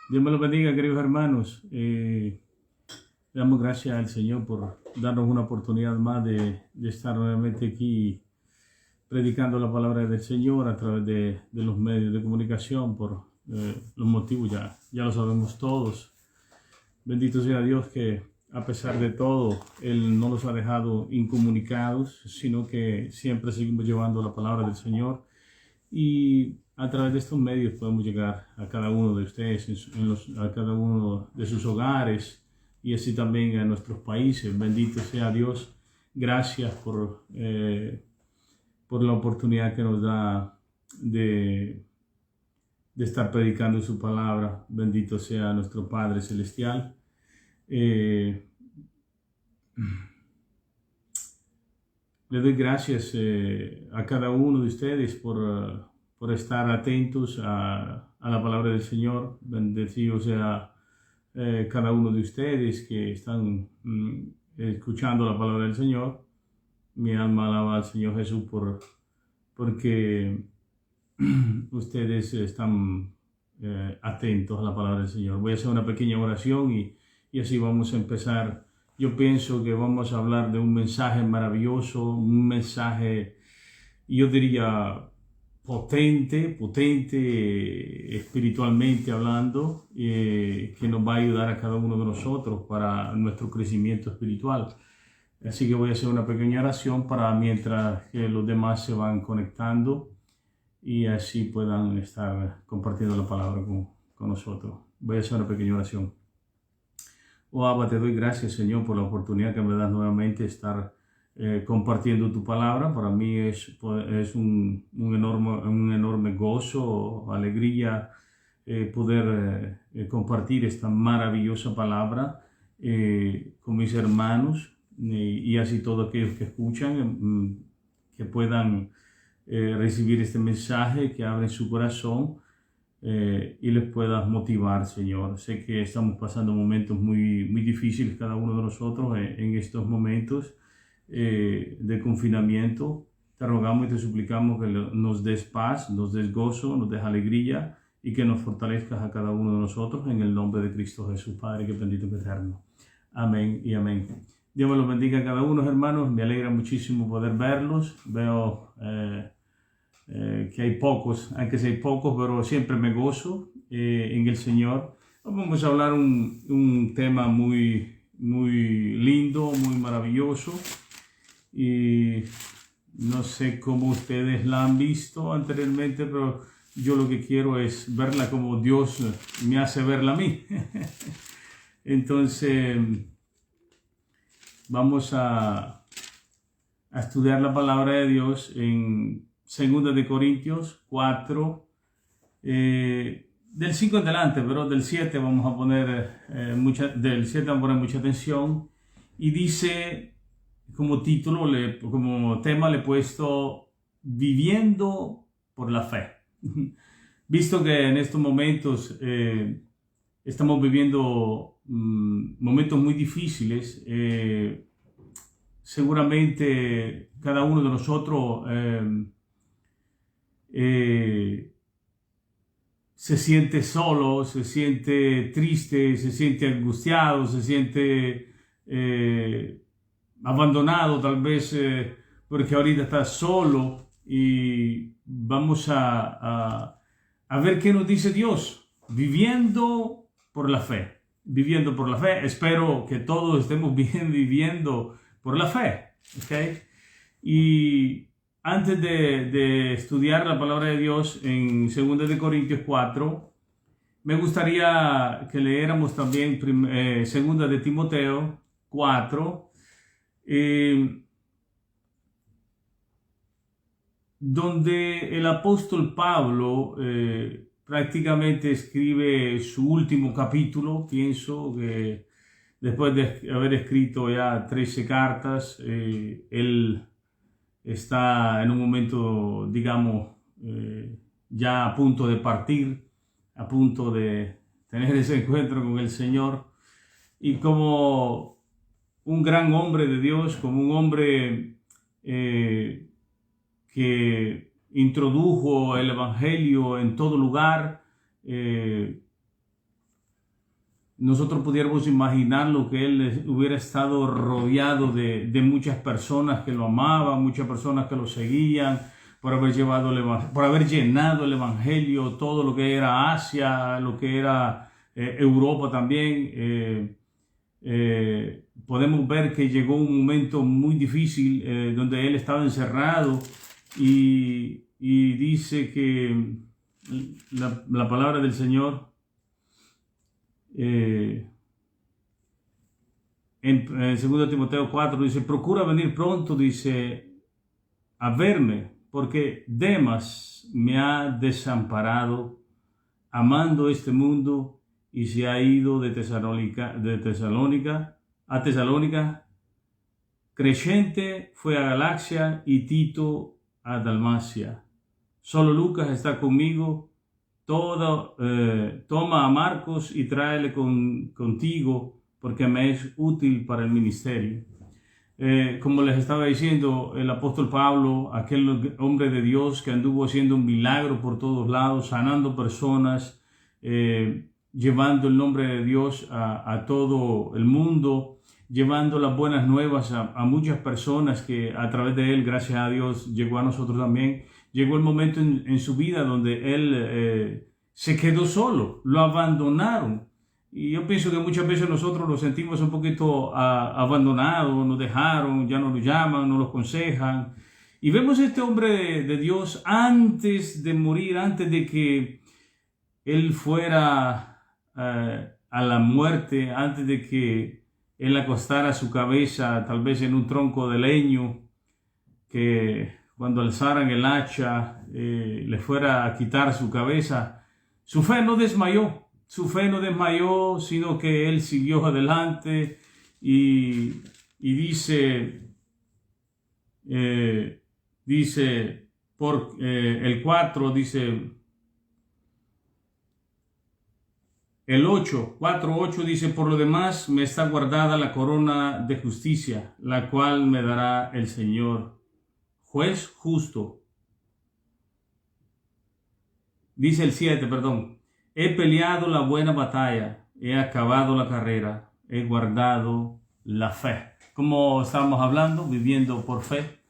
Dios me lo bendiga, queridos hermanos. Damos gracias al Señor por darnos una oportunidad más de estar nuevamente aquí predicando la palabra del Señor a través de los medios de comunicación por los motivos ya lo sabemos todos. Bendito sea Dios que a pesar de todo, Él no nos ha dejado incomunicados, sino que siempre seguimos llevando la palabra del Señor. Y a través de estos medios podemos llegar a cada uno de ustedes, a cada uno de sus hogares y así también a nuestros países. Bendito sea Dios. Gracias por la oportunidad que nos da de estar predicando su palabra. Bendito sea nuestro Padre Celestial. Le doy gracias a cada uno de ustedes por estar atentos a la palabra del Señor. Bendecido sea cada uno de ustedes que están escuchando la palabra del Señor. Mi alma alaba al Señor Jesús porque ustedes están atentos a la palabra del Señor. Voy a hacer una pequeña oración y así vamos a empezar. Yo pienso que vamos a hablar de un mensaje maravilloso, un mensaje, yo diría, potente espiritualmente hablando, que nos va a ayudar a cada uno de nosotros para nuestro crecimiento espiritual. Así que voy a hacer una pequeña oración para mientras que los demás se van conectando y así puedan estar compartiendo la palabra con nosotros. Voy a hacer una pequeña oración. Oh Abba, te doy gracias, Señor, por la oportunidad que me das nuevamente de estar compartiendo tu palabra. Para mí es un enorme gozo, alegría poder compartir esta maravillosa palabra con mis hermanos y así todos aquellos que escuchan, que puedan recibir este mensaje, que abren su corazón y les puedas motivar, Señor. Sé que estamos pasando momentos muy difíciles cada uno de nosotros en estos momentos de confinamiento. Te rogamos y te suplicamos que nos des paz, nos des gozo, nos des alegría y que nos fortalezcas a cada uno de nosotros en el nombre de Cristo Jesús, Padre, que bendito y eterno. Amén y amén. Dios me los bendiga a cada uno, hermanos. Me alegra muchísimo poder verlos. Veo que hay pocos, aunque sea pocos, pero siempre me gozo en el Señor. Vamos a hablar un tema muy lindo, muy maravilloso, y no sé cómo ustedes la han visto anteriormente, pero yo lo que quiero es verla como Dios me hace verla a mí. Entonces, vamos a estudiar la palabra de Dios en 2 de Corintios 4, del 5 en adelante, pero del 7 vamos a poner mucha atención. Y dice, como título, como tema le he puesto Viviendo por la Fe. Visto que en estos momentos estamos viviendo momentos muy difíciles, seguramente cada uno de nosotros se siente solo, se siente triste, se siente angustiado, se siente abandonado tal vez porque ahorita está solo, y vamos a ver qué nos dice Dios, viviendo por la fe. Viviendo por la fe. Espero que todos estemos bien viviendo por la fe. ¿Okay? Y antes de estudiar la palabra de Dios en 2 de Corintios 4, me gustaría que leéramos también 2 de Timoteo 4, donde el apóstol Pablo prácticamente escribe su último capítulo. Pienso que después de haber escrito ya 13 cartas, él está en un momento, digamos, ya a punto de partir, a punto de tener ese encuentro con el Señor. Y como un gran hombre de Dios, como un hombre que introdujo el Evangelio en todo lugar, nosotros pudiéramos imaginar lo que él hubiera estado rodeado de muchas personas que lo amaban, muchas personas que lo seguían, por haber llenado el evangelio, todo lo que era Asia, lo que era Europa también. Podemos ver que llegó un momento muy difícil donde él estaba encerrado y dice que la palabra del Señor en 2 Timoteo 4 dice: procura venir pronto, dice, a verme, porque Demas me ha desamparado amando este mundo y se ha ido de Tesalónica a Tesalónica. Crescente fue a Galacia y Tito a Dalmacia. Solo Lucas está conmigo. Toma a Marcos y tráele contigo, porque me es útil para el ministerio. Como les estaba diciendo, el apóstol Pablo, aquel hombre de Dios que anduvo haciendo un milagro por todos lados, sanando personas, llevando el nombre de Dios a todo el mundo, llevando las buenas nuevas a muchas personas que a través de él, gracias a Dios, llegó a nosotros también. Llegó el momento en su vida donde él se quedó solo, lo abandonaron. Y yo pienso que muchas veces nosotros nos sentimos un poquito abandonados, nos dejaron, ya no nos llaman, no nos aconsejan. Y vemos a este hombre de Dios antes de morir, antes de que él fuera a la muerte, antes de que él acostara su cabeza tal vez en un tronco de leño, que cuando alzaran el hacha le fuera a quitar su cabeza. Su fe no desmayó. Su fe no desmayó, sino que él siguió adelante y dice por el 4, dice el 4:8 dice: por lo demás me está guardada la corona de justicia, la cual me dará el Señor, juez justo. Dice el 7, perdón. He peleado la buena batalla, he acabado la carrera, he guardado la fe. Como estábamos hablando, viviendo por fe.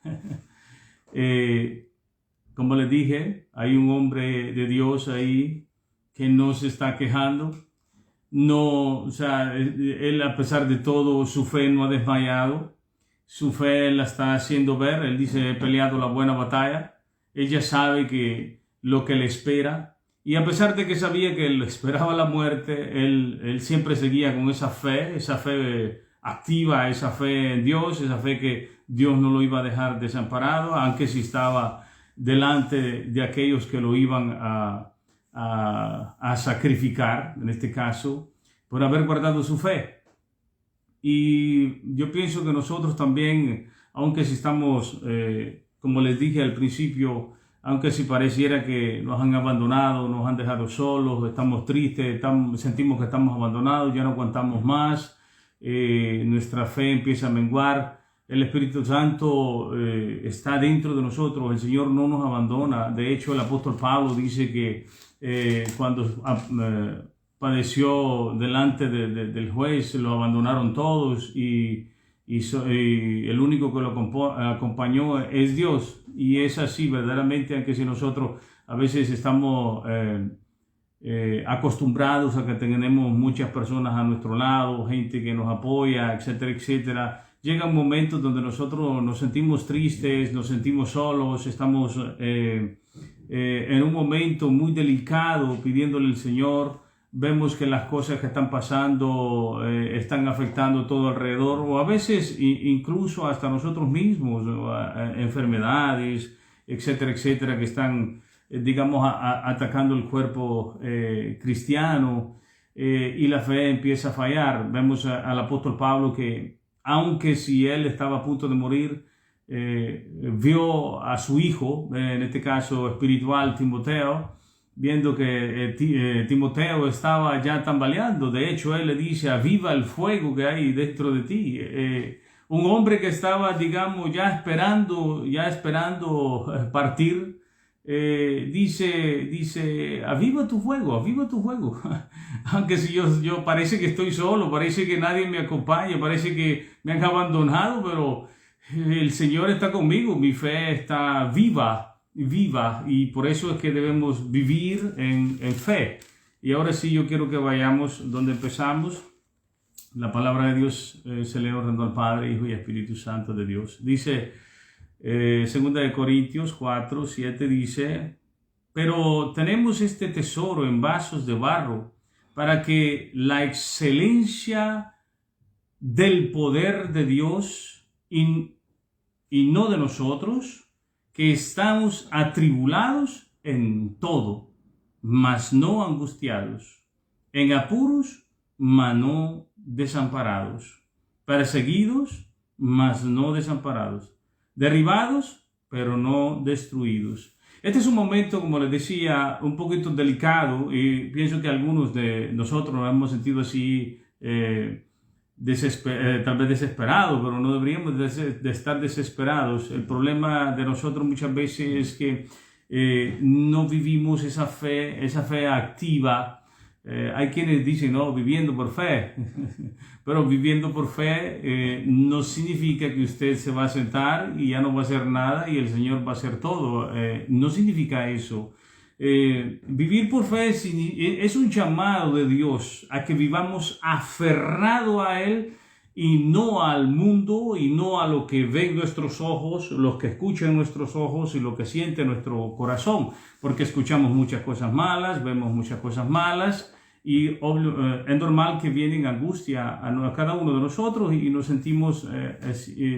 Como les dije, hay un hombre de Dios ahí que no se está quejando. No, o sea, él a pesar de todo, su fe no ha desmayado. Su fe la está haciendo ver. Él dice: he peleado la buena batalla. Ella sabe que lo que le espera. Y a pesar de que sabía que le esperaba la muerte, él siempre seguía con esa fe activa, esa fe en Dios, esa fe que Dios no lo iba a dejar desamparado, aunque si estaba delante de aquellos que lo iban a sacrificar, en este caso, por haber guardado su fe. Y yo pienso que nosotros también, aunque si estamos, como les dije al principio, aunque si pareciera que nos han abandonado, nos han dejado solos, estamos tristes, sentimos que estamos abandonados, ya no aguantamos más, nuestra fe empieza a menguar, el Espíritu Santo está dentro de nosotros, el Señor no nos abandona. De hecho, el apóstol Pablo dice que cuando padeció delante del juez, lo abandonaron todos y el único que lo acompañó es Dios. Y es así verdaderamente, aunque si nosotros a veces estamos acostumbrados a que tenemos muchas personas a nuestro lado, gente que nos apoya, etcétera, etcétera, llega un momento donde nosotros nos sentimos tristes, nos sentimos solos, estamos en un momento muy delicado pidiéndole al Señor. Vemos que las cosas que están pasando están afectando todo alrededor, o a veces incluso hasta nosotros mismos, enfermedades, etcétera, etcétera, que están, digamos, atacando el cuerpo cristiano, y la fe empieza a fallar. Vemos al apóstol Pablo que, aunque si él estaba a punto de morir, vio a su hijo, en este caso espiritual, Timoteo, viendo que Timoteo estaba ya tambaleando. De hecho, él le dice: aviva el fuego que hay dentro de ti. Un hombre que estaba, digamos, ya esperando partir, dice, aviva tu fuego, aviva tu fuego. Aunque si yo parece que estoy solo, parece que nadie me acompaña, parece que me han abandonado, pero el Señor está conmigo, mi fe está viva, viva, y por eso es que debemos vivir en fe. Y ahora sí, yo quiero que vayamos donde empezamos. La palabra de Dios se lee orando al Padre, Hijo y Espíritu Santo de Dios. Dice, segunda de Corintios 4, 7 dice, pero tenemos este tesoro en vasos de barro para que la excelencia del poder de Dios y no de nosotros, que estamos atribulados en todo, mas no angustiados, en apuros, mas no desamparados, perseguidos, mas no desamparados, derribados, pero no destruidos. Este es un momento, como les decía, un poquito delicado, y pienso que algunos de nosotros nos hemos sentido así, tal vez desesperados, pero no deberíamos de estar desesperados. El problema de nosotros muchas veces es que no vivimos esa fe activa. Hay quienes dicen, no, viviendo por fe, pero viviendo por fe no significa que usted se va a sentar y ya no va a hacer nada y el Señor va a hacer todo. No significa eso. Vivir por fe es un llamado de Dios a que vivamos aferrado a Él y no al mundo y no a lo que ven nuestros ojos, los que escuchan nuestros ojos y lo que siente nuestro corazón, porque escuchamos muchas cosas malas, vemos muchas cosas malas y es normal que vienen angustia a cada uno de nosotros y nos sentimos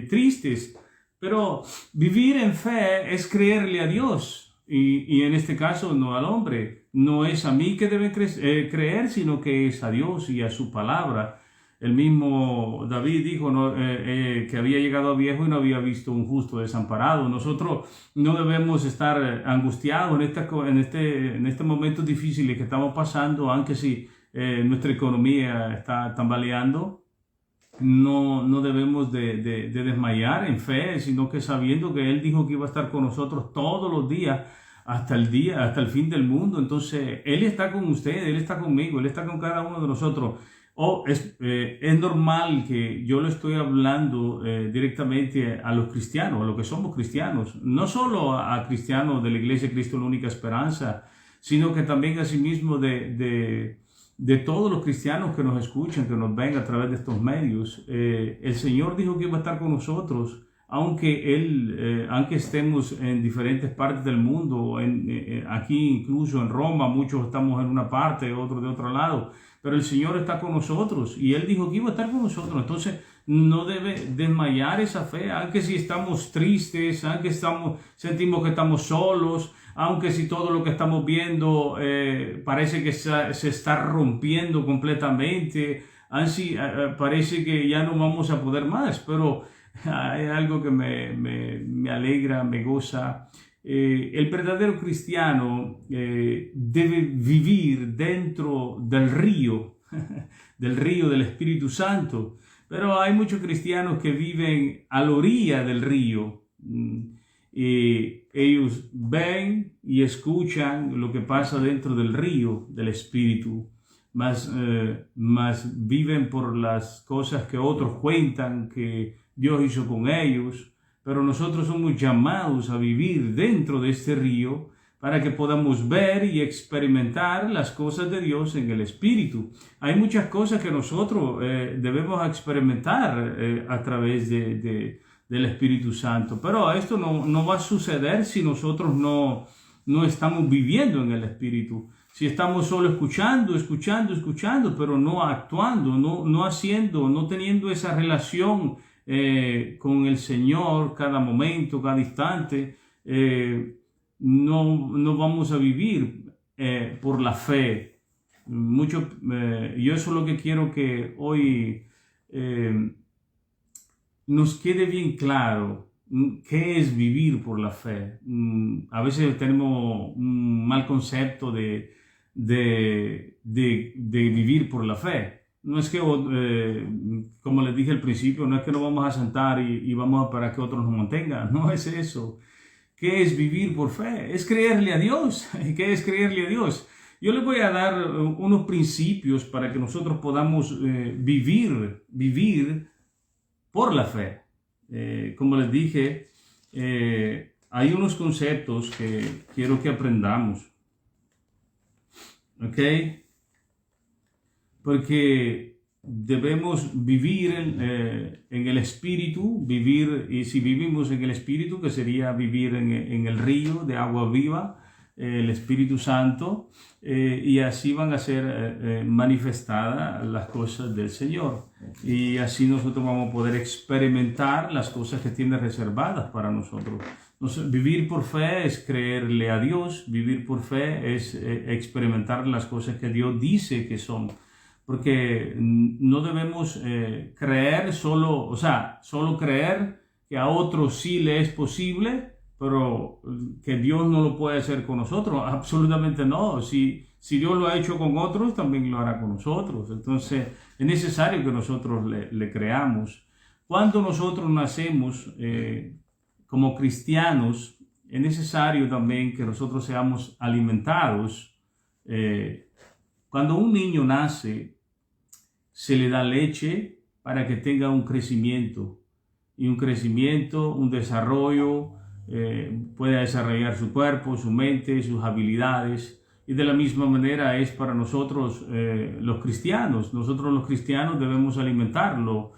tristes, pero vivir en fe es creerle a Dios. Y en este caso no al hombre, no es a mí que debe creer, sino que es a Dios y a su palabra. El mismo David dijo que había llegado a viejo y no había visto un justo desamparado. Nosotros no debemos estar angustiados en este momento difícil que estamos pasando, aunque si nuestra economía está tambaleando. No debemos de desmayar en fe, sino que sabiendo que Él dijo que iba a estar con nosotros todos los días hasta el fin del mundo. Entonces, Él está con usted, Él está conmigo, Él está con cada uno de nosotros. Es normal que yo le estoy hablando directamente a los cristianos, a los que somos cristianos, no solo a cristianos de la Iglesia Cristo la Única Esperanza, sino que también asimismo de todos los cristianos que nos escuchan, que nos ven a través de estos medios. El Señor dijo que iba a estar con nosotros, aunque estemos en diferentes partes del mundo, aquí incluso en Roma, muchos estamos en una parte, otros de otro lado, pero el Señor está con nosotros y Él dijo que iba a estar con nosotros. Entonces no debe desmayar esa fe, aunque si estamos tristes, aunque sentimos que estamos solos, aunque si todo lo que estamos viendo parece que se está rompiendo completamente, así parece que ya no vamos a poder más, pero hay algo que me alegra, me goza. El verdadero cristiano debe vivir dentro del río del Espíritu Santo, pero hay muchos cristianos que viven a la orilla del río. Ellos ven y escuchan lo que pasa dentro del río del Espíritu, más viven por las cosas que otros cuentan que Dios hizo con ellos, pero nosotros somos llamados a vivir dentro de este río para que podamos ver y experimentar las cosas de Dios en el Espíritu. Hay muchas cosas que nosotros debemos experimentar a través del Espíritu Santo, pero esto no va a suceder si nosotros no estamos viviendo en el Espíritu. Si estamos solo escuchando, pero no actuando, no haciendo, no teniendo esa relación con el Señor cada momento, cada instante, no vamos a vivir por la fe. Yo eso es lo que quiero que hoy nos quede bien claro. ¿Qué es vivir por la fe? A veces tenemos un mal concepto de vivir por la fe. No es que, como les dije al principio, no es que nos vamos a sentar y vamos a esperar que otros nos mantengan. No es eso. ¿Qué es vivir por fe? Es creerle a Dios. ¿Qué es creerle a Dios? Yo les voy a dar unos principios para que nosotros podamos vivir por la fe. Como les dije, hay unos conceptos que quiero que aprendamos. ¿Ok? Porque debemos vivir en el Espíritu, y si vivimos en el Espíritu, que sería vivir en el río de agua viva, el Espíritu Santo, y así van a ser manifestadas las cosas del Señor. Y así nosotros vamos a poder experimentar las cosas que tiene reservadas para nosotros. Entonces, vivir por fe es creerle a Dios, vivir por fe es experimentar las cosas que Dios dice que son. Porque no debemos creer solo creer que a otros sí le es posible, pero que Dios no lo puede hacer con nosotros. Absolutamente no. Si Dios lo ha hecho con otros, también lo hará con nosotros. Entonces es necesario que nosotros le creamos. Cuando nosotros nacemos como cristianos, es necesario también que nosotros seamos alimentados. Cuando un niño nace, se le da leche para que tenga un crecimiento, un desarrollo, pueda desarrollar su cuerpo, su mente, sus habilidades. Y de la misma manera es para nosotros los cristianos. Nosotros los cristianos debemos alimentarnos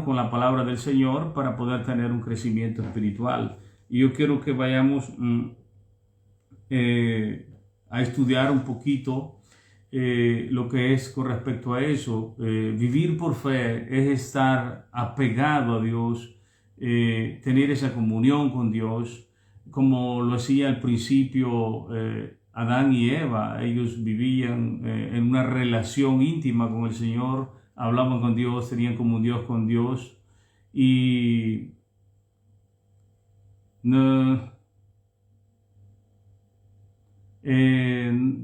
con la palabra del Señor para poder tener un crecimiento espiritual. Y yo quiero que vayamos a estudiar un poquito lo que es con respecto a eso. Vivir por fe es estar apegado a Dios, tener esa comunión con Dios, como lo hacía al principio Adán y Eva. Ellos vivían en una relación íntima con el Señor, hablaban con Dios, tenían comunión con Dios. Y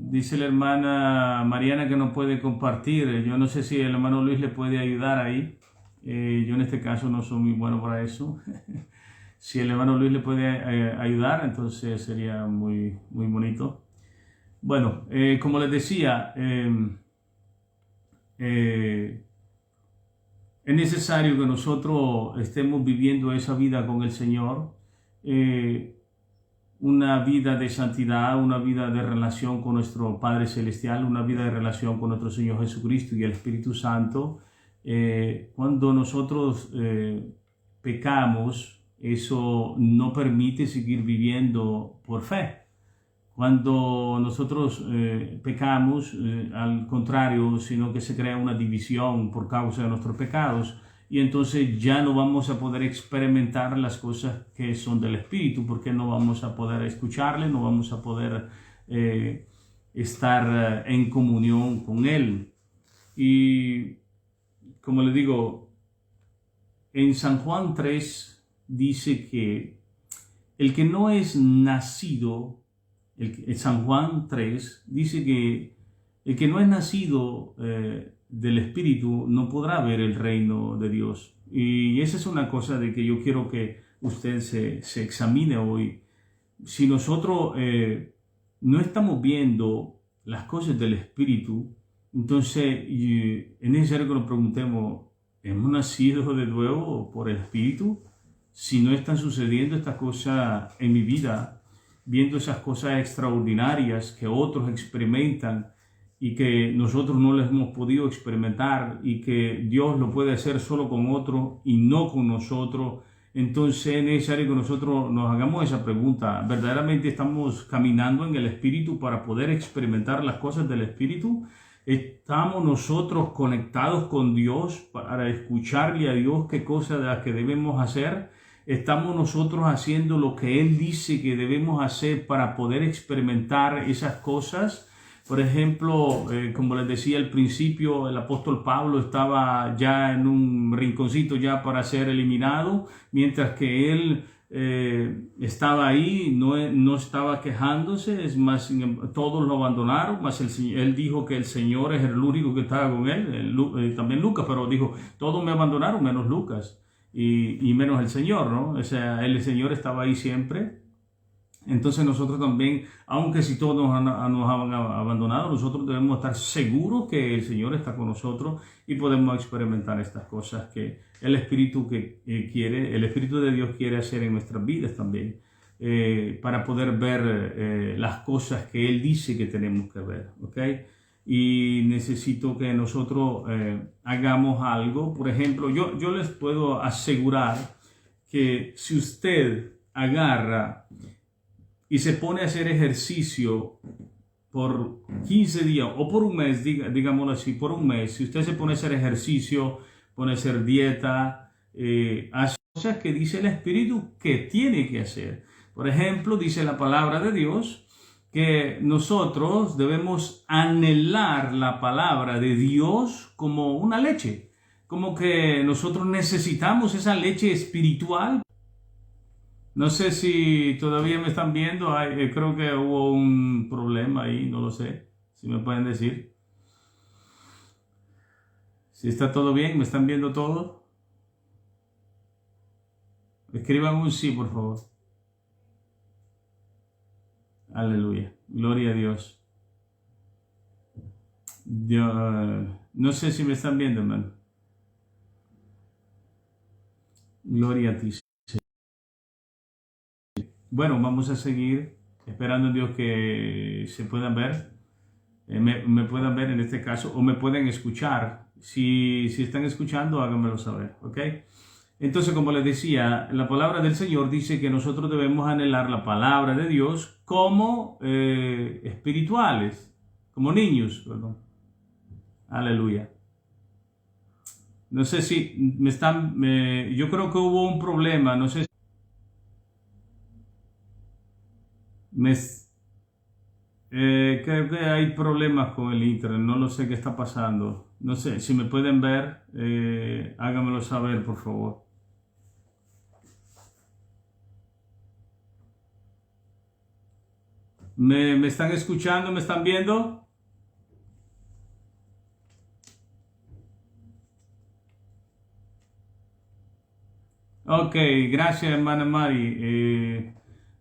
dice la hermana Mariana que no puede compartir. Yo no sé si el hermano Luis le puede ayudar ahí. Yo en este caso no soy muy bueno para eso. Si el hermano Luis le puede ayudar, entonces sería muy, muy bonito. Bueno, como les decía, es necesario que nosotros estemos viviendo esa vida con el Señor. Una vida de santidad, una vida de relación con nuestro Padre Celestial, una vida de relación con nuestro Señor Jesucristo y el Espíritu Santo. Cuando nosotros pecamos, eso no permite seguir viviendo por fe. Cuando nosotros pecamos, al contrario, sino que se crea una división por causa de nuestros pecados. Y entonces ya no vamos a poder experimentar las cosas que son del Espíritu, porque no vamos a poder escucharle, no vamos a poder estar en comunión con Él. Y como le digo, en San Juan 3 dice que el que no es nacido, en San Juan 3 dice que el que no es nacido del Espíritu no podrá ver el reino de Dios. Y esa es una cosa de que yo quiero que usted se examine hoy. Si nosotros no estamos viendo las cosas del Espíritu, entonces es necesario que nos preguntemos, ¿hemos nacido de nuevo por el Espíritu? Si no están sucediendo estas cosas en mi vida, viendo esas cosas extraordinarias que otros experimentan, y que nosotros no les hemos podido experimentar, y que Dios lo puede hacer solo con otros y no con nosotros, entonces es necesario que nosotros nos hagamos esa pregunta. ¿Verdaderamente estamos caminando en el Espíritu para poder experimentar las cosas del Espíritu? ¿Estamos nosotros conectados con Dios para escucharle a Dios qué cosas de las que debemos hacer? ¿Estamos nosotros haciendo lo que Él dice que debemos hacer para poder experimentar esas cosas? Por ejemplo, como les decía al principio, el apóstol Pablo estaba ya en un rinconcito ya para ser eliminado, mientras que él estaba ahí, no estaba quejándose. Es más, todos lo abandonaron, más él dijo que el Señor es el único que estaba con él, también Lucas, pero dijo, todos me abandonaron menos Lucas. y menos el Señor, ¿no? O sea, el Señor estaba ahí siempre. Entonces nosotros también, aunque si todos nos han abandonado, nosotros debemos estar seguros que el Señor está con nosotros y podemos experimentar estas cosas que el Espíritu el Espíritu de Dios quiere hacer en nuestras vidas también, para poder ver las cosas que Él dice que tenemos que ver, ¿ok? Y necesito que nosotros hagamos algo. Por ejemplo, yo les puedo asegurar que si usted agarra y se pone a hacer ejercicio por 15 días o por un mes, digámoslo así, por un mes, si usted se pone a hacer ejercicio, pone a hacer dieta, hace cosas que dice el Espíritu que tiene que hacer. Por ejemplo, dice la palabra de Dios que nosotros debemos anhelar la palabra de Dios como una leche, como que nosotros necesitamos esa leche espiritual. No sé si todavía me están viendo, creo que hubo un problema ahí, no lo sé, si me pueden decir. Si está todo bien, ¿me están viendo todo? Escriban un sí, por favor. Aleluya, gloria a Dios. No sé si me están viendo, hermano. Gloria a ti. Bueno, vamos a seguir esperando en Dios que se puedan ver, me puedan ver en este caso, o me pueden escuchar. Si están escuchando, háganmelo saber, ¿ok? Entonces, como les decía, la palabra del Señor dice que nosotros debemos anhelar la palabra de Dios como espirituales, como niños, perdón. Aleluya. No sé si me están, yo creo que hubo un problema, no sé si creo que hay problemas con el internet, no lo sé qué está pasando. No sé, si me pueden ver, háganmelo saber, por favor. ¿Me están escuchando? ¿Me están viendo? Ok, gracias, hermana Mari.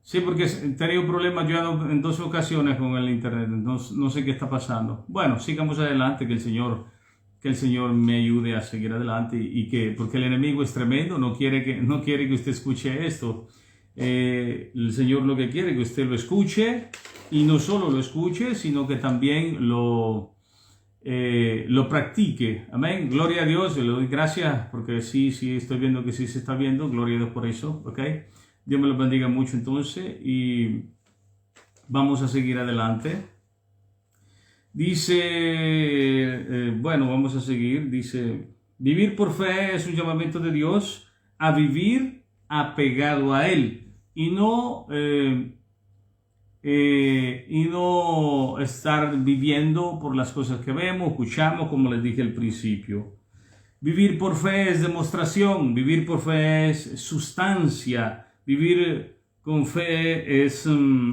Sí, porque he tenido problemas yo en 2 ocasiones con el internet, no sé qué está pasando. Bueno, sigamos adelante, que el Señor me ayude a seguir adelante porque el enemigo es tremendo, no quiere que usted escuche esto. El Señor lo que quiere es que usted lo escuche, y no solo lo escuche, sino que también lo practique. Amén. Gloria a Dios. Le doy gracias porque sí, estoy viendo que sí se está viendo. Gloria a Dios por eso. Ok. Dios me los bendiga mucho entonces y vamos a seguir adelante. Dice, bueno, vamos a seguir. Dice, vivir por fe es un llamamiento de Dios a vivir apegado a Él y no estar viviendo por las cosas que vemos, escuchamos, como les dije al principio. Vivir por fe es demostración, vivir por fe es sustancia. Vivir con fe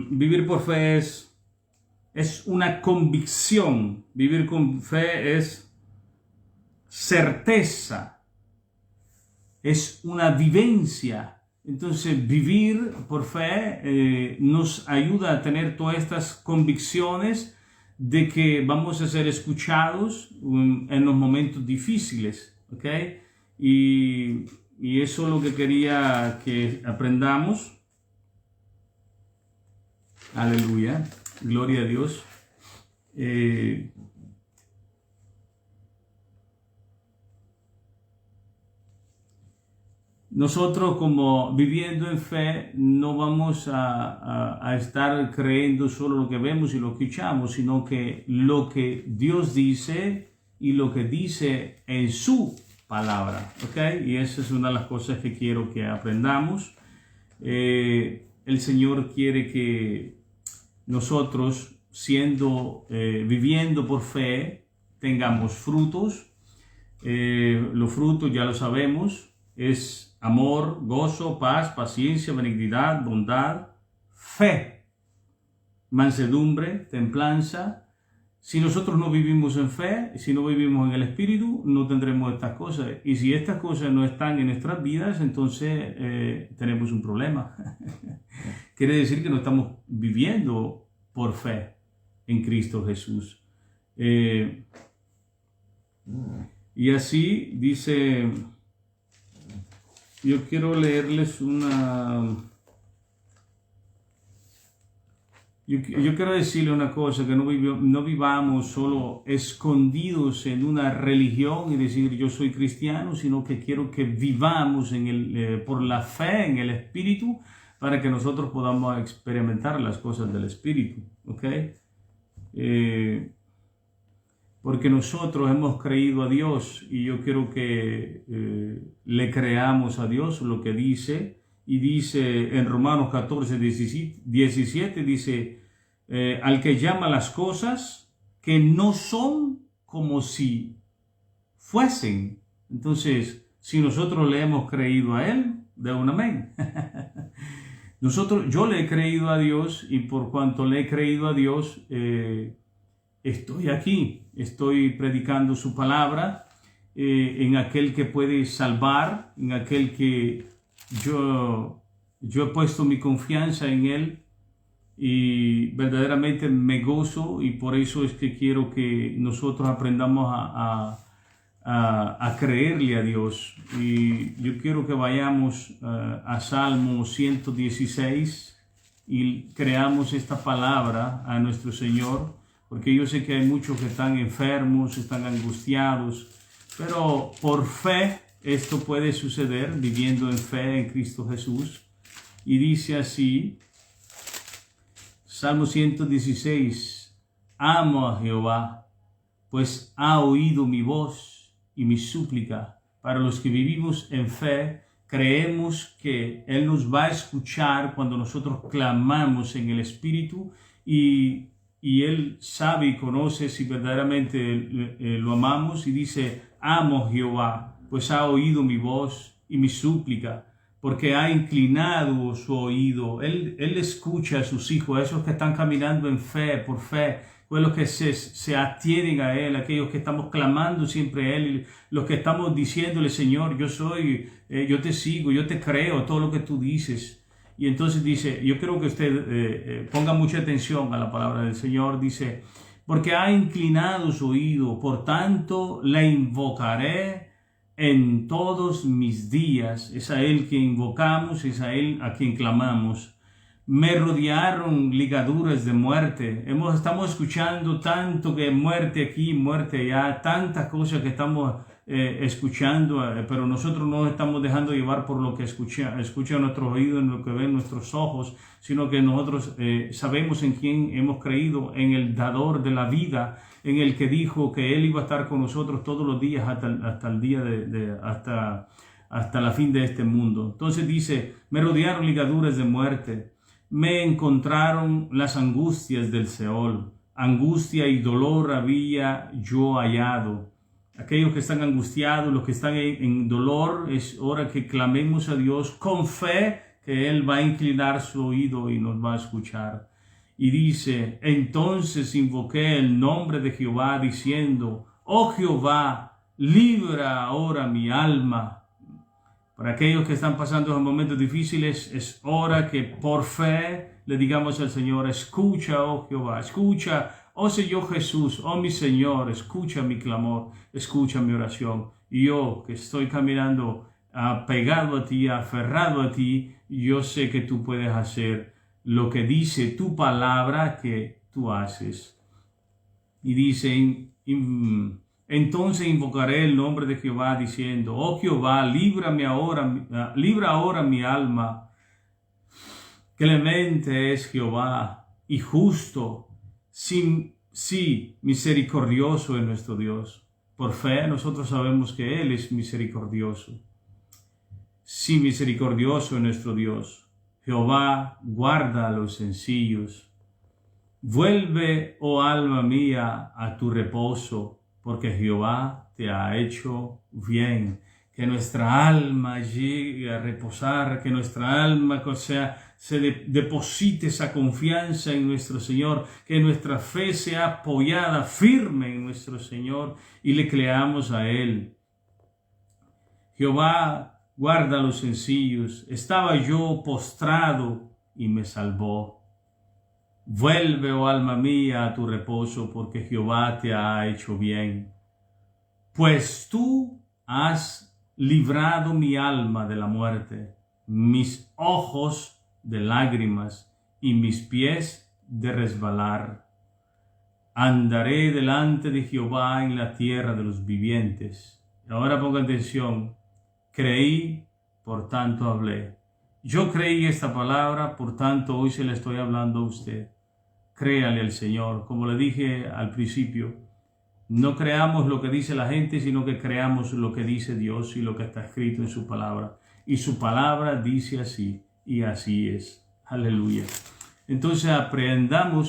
vivir por fe es una convicción. Vivir con fe es certeza, es una vivencia. Entonces, vivir por fe nos ayuda a tener todas estas convicciones de que vamos a ser escuchados en los momentos difíciles, ¿ok? Y eso es lo que quería que aprendamos. Aleluya. Gloria a Dios. Nosotros, como viviendo en fe, no vamos a estar creyendo solo lo que vemos y lo que escuchamos, sino que lo que Dios dice y lo que dice en su palabra, ¿ok? Y esa es una de las cosas que quiero que aprendamos. El Señor quiere que nosotros, viviendo por fe, tengamos frutos. Los frutos ya lo sabemos, es amor, gozo, paz, paciencia, benignidad, bondad, fe, mansedumbre, templanza. Si nosotros no vivimos en fe, si no vivimos en el Espíritu, no tendremos estas cosas. Y si estas cosas no están en nuestras vidas, entonces tenemos un problema. Quiere decir que no estamos viviendo por fe en Cristo Jesús. Y así dice, yo quiero leerles Yo quiero decirle una cosa, que no vivamos solo escondidos en una religión y decir yo soy cristiano, sino que quiero que vivamos por la fe en el Espíritu para que nosotros podamos experimentar las cosas del Espíritu, ¿ok? Porque nosotros hemos creído a Dios y yo quiero que le creamos a Dios lo que dice. Y dice en Romanos 14, 17, dice, al que llama las cosas que no son como si fuesen. Entonces, si nosotros le hemos creído a Él, de un amén. Yo le he creído a Dios y por cuanto le he creído a Dios, estoy aquí, estoy predicando su palabra en aquel que puede salvar, en aquel que yo he puesto mi confianza en Él y verdaderamente me gozo y por eso es que quiero que nosotros aprendamos a creerle a Dios. Y yo quiero que vayamos a Salmo 116 y creamos esta palabra a nuestro Señor, porque yo sé que hay muchos que están enfermos, están angustiados, pero por fe esto puede suceder viviendo en fe en Cristo Jesús. Y dice así, Salmo 116, amo a Jehová, pues ha oído mi voz y mi súplica. Para los que vivimos en fe, creemos que Él nos va a escuchar cuando nosotros clamamos en el Espíritu y Él sabe y conoce si verdaderamente lo amamos y dice, amo a Jehová, pues ha oído mi voz y mi súplica, porque ha inclinado su oído. Él escucha a sus hijos, a esos que están caminando en fe, por fe, pues los que se atienen a Él, aquellos que estamos clamando siempre a Él, los que estamos diciéndole, Señor, yo te sigo, yo te creo, todo lo que tú dices. Y entonces dice, yo quiero que usted ponga mucha atención a la palabra del Señor, dice, porque ha inclinado su oído, por tanto le invocaré en todos mis días. Es a Él que invocamos, es a Él a quien clamamos. Me rodearon ligaduras de muerte. Estamos escuchando tanto que muerte aquí, muerte allá, tantas cosas que estamos escuchando, pero nosotros no estamos dejando llevar por lo que escucha nuestros oídos, en lo que ven nuestros ojos, sino que nosotros sabemos en quién hemos creído, en el dador de la vida, en el que dijo que Él iba a estar con nosotros todos los días hasta el día hasta la fin de este mundo. Entonces dice, me rodearon ligaduras de muerte, me encontraron las angustias del Seol, angustia y dolor había yo hallado. Aquellos que están angustiados, los que están en dolor, es hora que clamemos a Dios con fe, que Él va a inclinar su oído y nos va a escuchar. Y dice, entonces invoqué el nombre de Jehová diciendo, oh Jehová, libra ahora mi alma. Para aquellos que están pasando esos momentos difíciles, es hora que por fe le digamos al Señor, escucha, oh Jehová, escucha, oh Señor Jesús, oh mi Señor, escucha mi clamor, escucha mi oración. Y yo que estoy caminando apegado a ti, aferrado a ti, yo sé que tú puedes hacer lo que dice tu palabra que tú haces. Y dice, entonces invocaré el nombre de Jehová diciendo, oh Jehová, libra ahora mi alma. Clemente es Jehová y justo, sí, misericordioso es nuestro Dios. Por fe nosotros sabemos que Él es misericordioso. Sí, misericordioso es nuestro Dios. Jehová guarda a los sencillos. Vuelve, oh alma mía, a tu reposo, porque Jehová te ha hecho bien. que nuestra alma llegue a reposar, que nuestra alma deposite esa confianza en nuestro Señor, que nuestra fe sea apoyada firme en nuestro Señor y le creamos a Él. Jehová guarda a los sencillos. Estaba yo postrado y me salvó. Vuelve, oh alma mía, a tu reposo, porque Jehová te ha hecho bien. Pues tú has librado mi alma de la muerte, mis ojos de lágrimas y mis pies de resbalar. Andaré delante de Jehová en la tierra de los vivientes. Ahora ponga atención. Creí, por tanto hablé. Yo creí esta palabra, por tanto hoy se la estoy hablando a usted. Créale al Señor. Como le dije al principio, no creamos lo que dice la gente, sino que creamos lo que dice Dios y lo que está escrito en su palabra. Y su palabra dice así, y así es. Aleluya. Entonces aprendiendo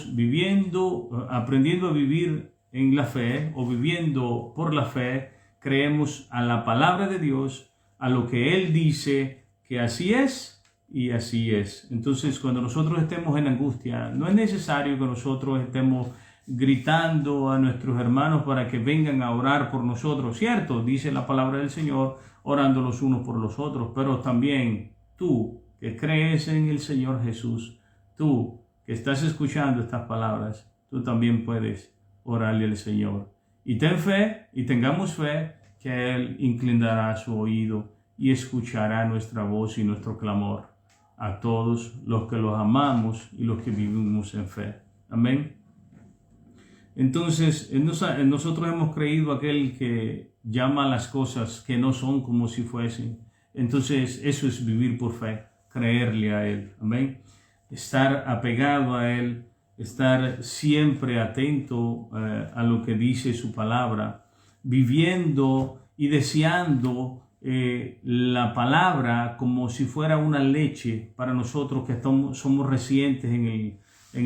a vivir en la fe, o viviendo por la fe, creemos a la palabra de Dios, a lo que Él dice, que así es, y así es. Entonces, cuando nosotros estemos en angustia, no es necesario que nosotros estemos gritando a nuestros hermanos para que vengan a orar por nosotros, ¿cierto? Dice la palabra del Señor, orando los unos por los otros, pero también tú que crees en el Señor Jesús, tú que estás escuchando estas palabras, tú también puedes orarle al Señor. Y ten fe, y tengamos fe, que Él inclinará su oído y escuchará nuestra voz y nuestro clamor a todos los que los amamos y los que vivimos en fe. Amén. Entonces, nosotros hemos creído aquel que llama las cosas que no son como si fuesen. Entonces, eso es vivir por fe, creerle a Él. Amén. Estar apegado a Él, estar siempre atento a lo que dice su palabra, viviendo y deseando la palabra como si fuera una leche para nosotros que somos recientes en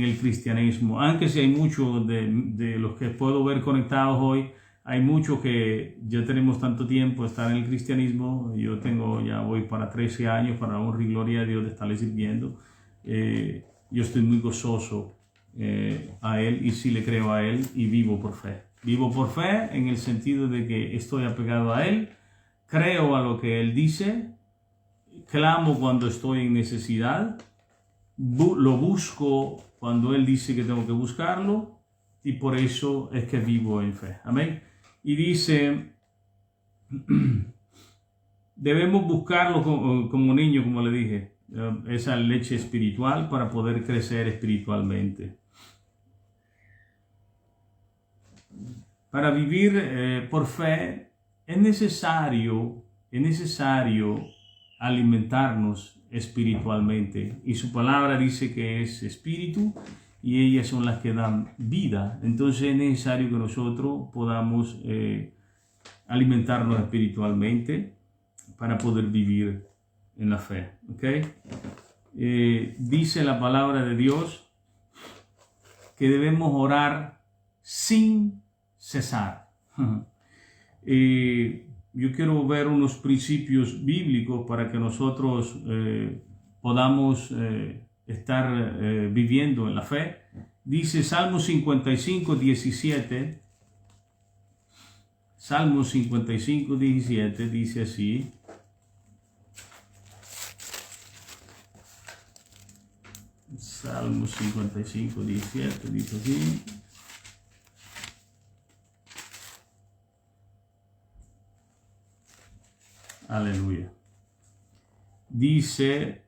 el cristianismo. Aunque si hay muchos de los que puedo ver conectados hoy, hay muchos que ya tenemos tanto tiempo de estar en el cristianismo. Yo voy para 13 años, para honra y gloria de Dios, de estarle sirviendo. Yo estoy muy gozoso a Él, y sí le creo a Él, y vivo por fe. Vivo por fe en el sentido de que estoy apegado a Él, creo a lo que Él dice, clamo cuando estoy en necesidad, lo busco cuando Él dice que tengo que buscarlo, y por eso es que vivo en fe. Amén. Y dice, debemos buscarlo como niño, como le dije, esa leche espiritual para poder crecer espiritualmente. Para vivir por fe es necesario alimentarnos espiritualmente, y su palabra dice que es espíritu y ellas son las que dan vida. Entonces es necesario que nosotros podamos alimentarnos espiritualmente para poder vivir en la fe. ¿Okay? Dice la palabra de Dios que debemos orar sin cesar. Yo quiero ver unos principios bíblicos para que nosotros podamos estar viviendo en la fe. Dice Salmo 55, 17. Salmo 55, 17 dice así. Salmo 55, 17 dice así. Aleluya. Dice,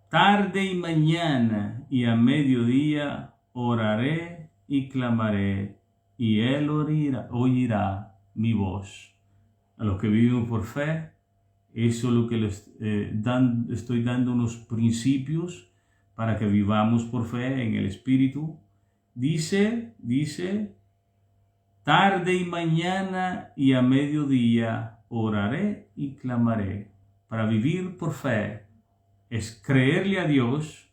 tarde y mañana y a mediodía oraré y clamaré, y Él oirá mi voz. A los que vivimos por fe, eso es lo que estoy dando unos principios para que vivamos por fe en el Espíritu. Dice, tarde y mañana y a mediodía oraré y clamaré. Para vivir por fe es creerle a Dios,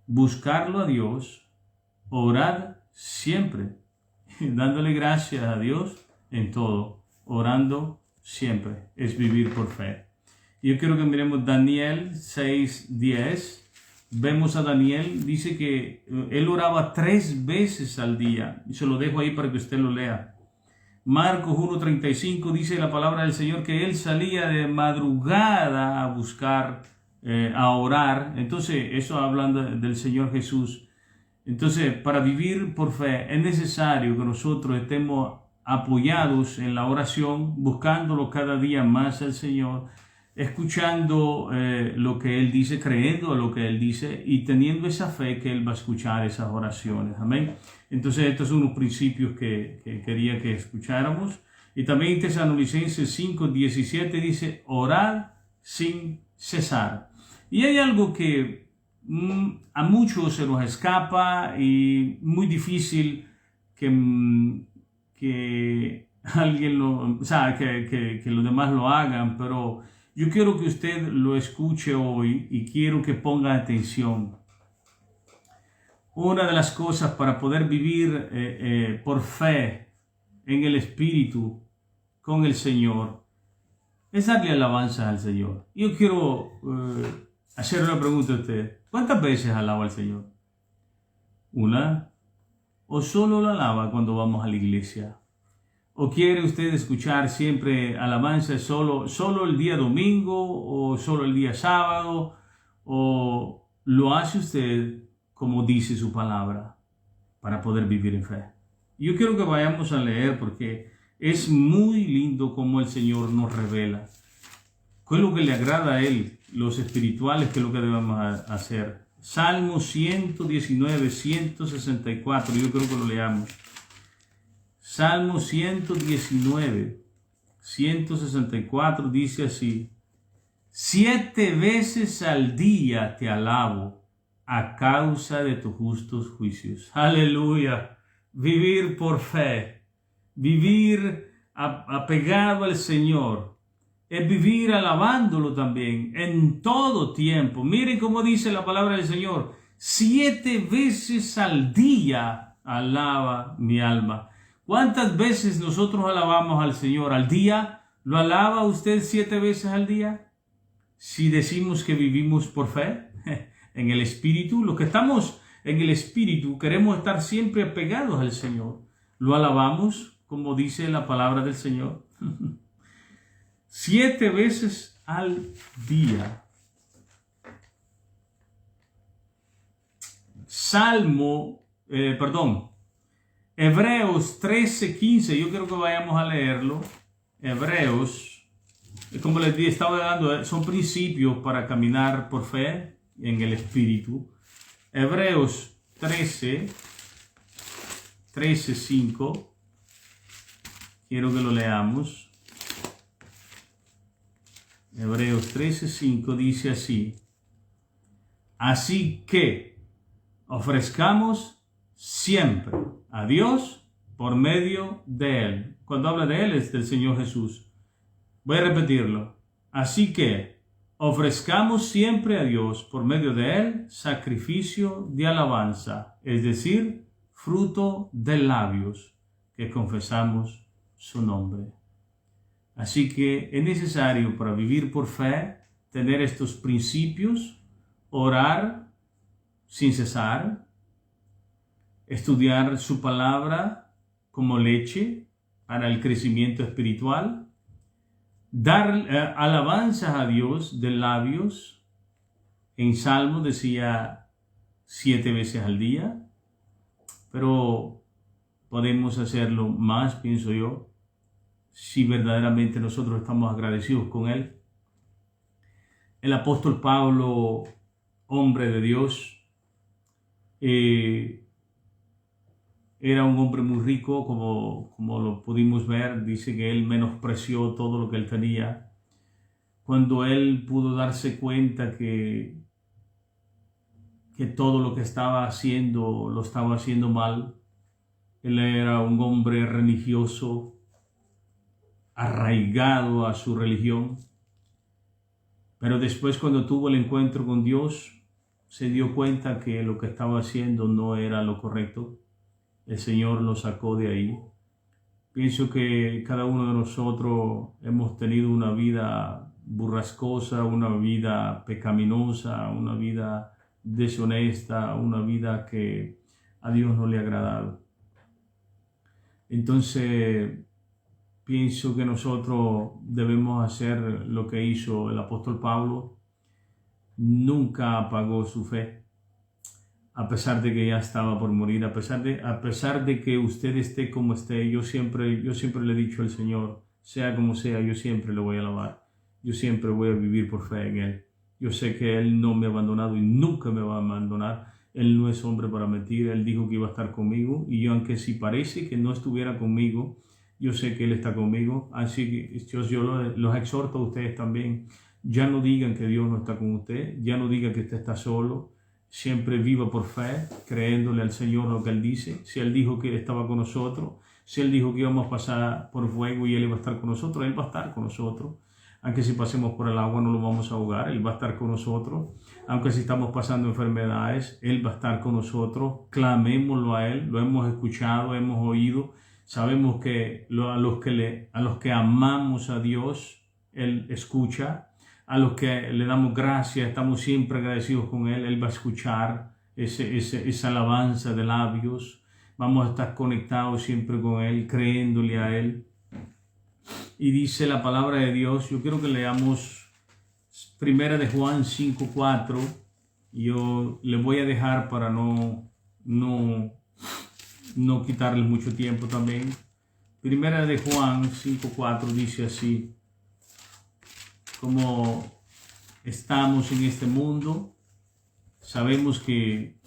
buscarlo a Dios, orar siempre, dándole gracias a Dios en todo orando siempre, es vivir por fe. Yo quiero que miremos Daniel 6:10. Vemos a Daniel, dice que él oraba 3 veces al día. Y se lo dejo ahí para que usted lo lea. Marcos 1:35 dice la palabra del Señor que él salía de madrugada a buscar, a orar. Entonces, eso hablando del Señor Jesús. Entonces, para vivir por fe es necesario que nosotros estemos apoyados en la oración, buscándolo cada día más al Señor, escuchando lo que Él dice, creyendo en lo que Él dice y teniendo esa fe que Él va a escuchar esas oraciones. Amén. Entonces, estos son unos principios que quería que escucháramos. Y también Tesalonicenses 5:17 dice, orad sin cesar. Y hay algo que a muchos se nos escapa y muy difícil que alguien lo, o sea, que los demás lo hagan, pero yo quiero que usted lo escuche hoy y quiero que ponga atención. Una de las cosas para poder vivir por fe en el Espíritu con el Señor es darle alabanza al Señor. Yo quiero hacer una pregunta a usted. ¿Cuántas veces alaba al Señor? ¿Una? ¿O solo lo alaba cuando vamos a la iglesia? ¿O quiere usted escuchar siempre alabanza solo el día domingo o solo el día sábado? ¿O lo hace usted como dice su palabra para poder vivir en fe? Yo quiero que vayamos a leer porque es muy lindo como el Señor nos revela qué es lo que le agrada a Él, los espirituales, qué es lo que debemos hacer. Salmo 119, 164, yo creo que lo leamos. Salmo 119, 164 dice así: 7 veces al día te alabo a causa de tus justos juicios. Aleluya. Vivir por fe, vivir apegado al Señor, es vivir alabándolo también en todo tiempo. Miren cómo dice la palabra del Señor: 7 veces al día alaba mi alma. ¿Cuántas veces nosotros alabamos al Señor al día? ¿Lo alaba usted 7 veces al día? Si decimos que vivimos por fe en el Espíritu, los que estamos en el Espíritu queremos estar siempre apegados al Señor. ¿Lo alabamos como dice la palabra del Señor? 7 veces al día. Hebreos 13:15, yo quiero que vayamos a leerlo. Hebreos, como les dije, estaba dando, son principios para caminar por fe en el Espíritu. Hebreos 13:5, quiero que lo leamos. Hebreos 13:5 dice así: así que ofrezcamos siempre a Dios por medio de Él. Cuando habla de Él es del Señor Jesús. Voy a repetirlo. Así que ofrezcamos siempre a Dios por medio de Él sacrificio de alabanza, es decir, fruto de labios que confesamos su nombre. Así que es necesario para vivir por fe tener estos principios: orar sin cesar, estudiar su palabra como leche para el crecimiento espiritual, dar alabanzas a Dios de labios. En Salmo decía 7 veces al día, pero podemos hacerlo más, pienso yo, si verdaderamente nosotros estamos agradecidos con Él. El apóstol Pablo, hombre de Dios, era un hombre muy rico, como lo pudimos ver. Dice que él menospreció todo lo que él tenía. Cuando él pudo darse cuenta que todo lo que estaba haciendo, lo estaba haciendo mal. Él era un hombre religioso, arraigado a su religión. Pero después, cuando tuvo el encuentro con Dios, se dio cuenta que lo que estaba haciendo no era lo correcto. El Señor lo sacó de ahí Pienso que cada uno de nosotros hemos tenido una vida burrascosa, una vida pecaminosa, una vida deshonesta, una vida que a Dios no le ha agradado. Entonces, pienso que nosotros debemos hacer lo que hizo el apóstol Pablo. Nunca apagó su fe, a pesar de que ya estaba por morir, a pesar de que usted esté como esté. Yo siempre le he dicho al Señor, sea como sea, yo siempre le voy a alabar. Yo siempre voy a vivir por fe en Él. Yo sé que Él no me ha abandonado y nunca me va a abandonar. Él no es hombre para mentir. Él dijo que iba a estar conmigo, y yo, aunque si parece que no estuviera conmigo, yo sé que Él está conmigo. Así que yo los exhorto a ustedes también. Ya no digan que Dios no está con usted. Ya no digan que usted está solo. Siempre viva por fe, creyéndole al Señor lo que Él dice. Si Él dijo que estaba con nosotros, si Él dijo que íbamos a pasar por fuego y Él iba a estar con nosotros, Él va a estar con nosotros. Aunque si pasemos por el agua no lo vamos a ahogar, Él va a estar con nosotros. Aunque si estamos pasando enfermedades, Él va a estar con nosotros. Clamémoslo a Él, lo hemos escuchado, hemos oído. Sabemos que a los que amamos a Dios, Él escucha. A los que le damos gracias, estamos siempre agradecidos con Él, Él va a escuchar esa alabanza de labios. Vamos a estar conectados siempre con Él, creyéndole a Él. Y dice la palabra de Dios, yo quiero que leamos 1 de Juan 5:4. Yo le voy a dejar para no quitarle mucho tiempo también. 1 de Juan 5:4 dice así: como estamos en este mundo, sabemos que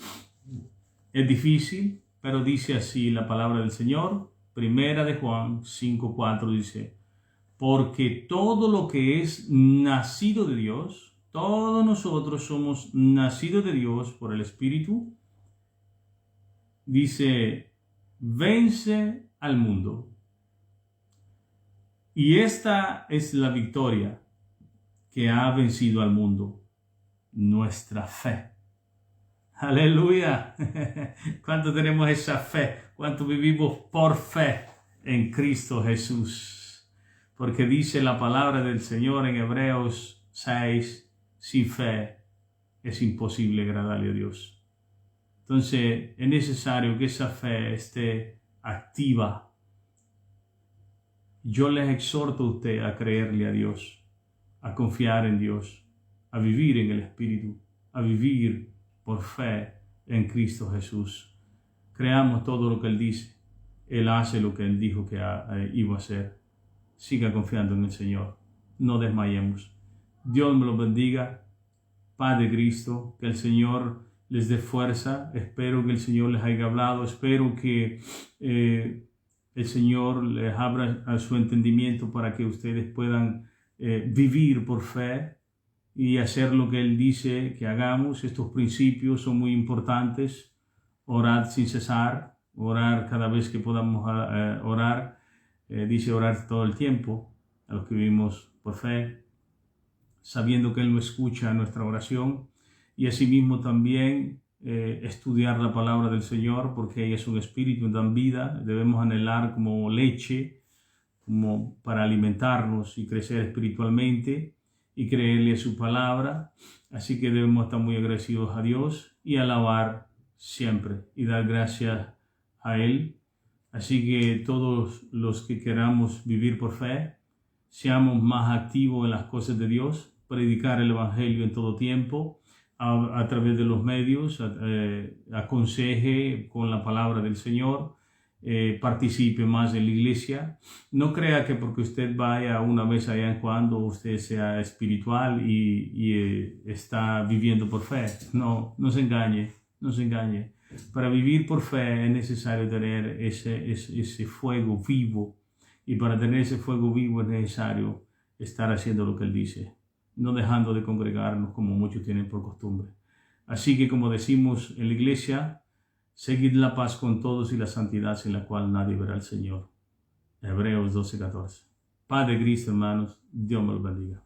es difícil, pero dice así la palabra del Señor. 1 de Juan 5:4 dice: porque todo lo que es nacido de Dios, todos nosotros somos nacidos de Dios por el Espíritu, dice, vence al mundo. Y esta es la victoria que ha vencido al mundo, nuestra fe. Aleluya. ¿Cuánto tenemos esa fe? ¿Cuánto vivimos por fe en Cristo Jesús? Porque dice la palabra del Señor en Hebreos 6, sin fe es imposible agradarle a Dios. Entonces es necesario que esa fe esté activa. Yo les exhorto a usted a creerle a Dios, a confiar en Dios, a vivir en el Espíritu, a vivir por fe en Cristo Jesús. Creamos todo lo que Él dice. Él hace lo que Él dijo que iba a hacer. Siga confiando en el Señor. No desmayemos. Dios me lo bendiga. Paz de Cristo. Que el Señor les dé fuerza. Espero que el Señor les haya hablado. Espero que el Señor les abra a su entendimiento para que ustedes puedan vivir por fe y hacer lo que Él dice que hagamos. Estos principios son muy importantes. Orad sin cesar, orar cada vez que podamos orar. Dice orar todo el tiempo, a los que vivimos por fe, sabiendo que Él no escucha nuestra oración. Y asimismo también estudiar la palabra del Señor, porque ella es un espíritu, dan vida. Debemos anhelar como leche, como para alimentarnos y crecer espiritualmente y creerle a su palabra. Así que debemos estar muy agradecidos a Dios y alabar siempre y dar gracias a Él. Así que todos los que queramos vivir por fe, seamos más activos en las cosas de Dios, predicar el Evangelio en todo tiempo, a través de los medios, aconseje con la palabra del Señor, participe más en la iglesia. No crea que porque usted vaya una vez allá en cuando usted sea espiritual y está viviendo por fe. No se engañe, no se engañe. Para vivir por fe es necesario tener ese fuego vivo, y para tener ese fuego vivo es necesario estar haciendo lo que Él dice, no dejando de congregarnos como muchos tienen por costumbre. Así que, como decimos en la iglesia, seguid la paz con todos y la santidad sin la cual nadie verá al Señor. Hebreos 12:14. Paz de Cristo, hermanos. Dios me los bendiga.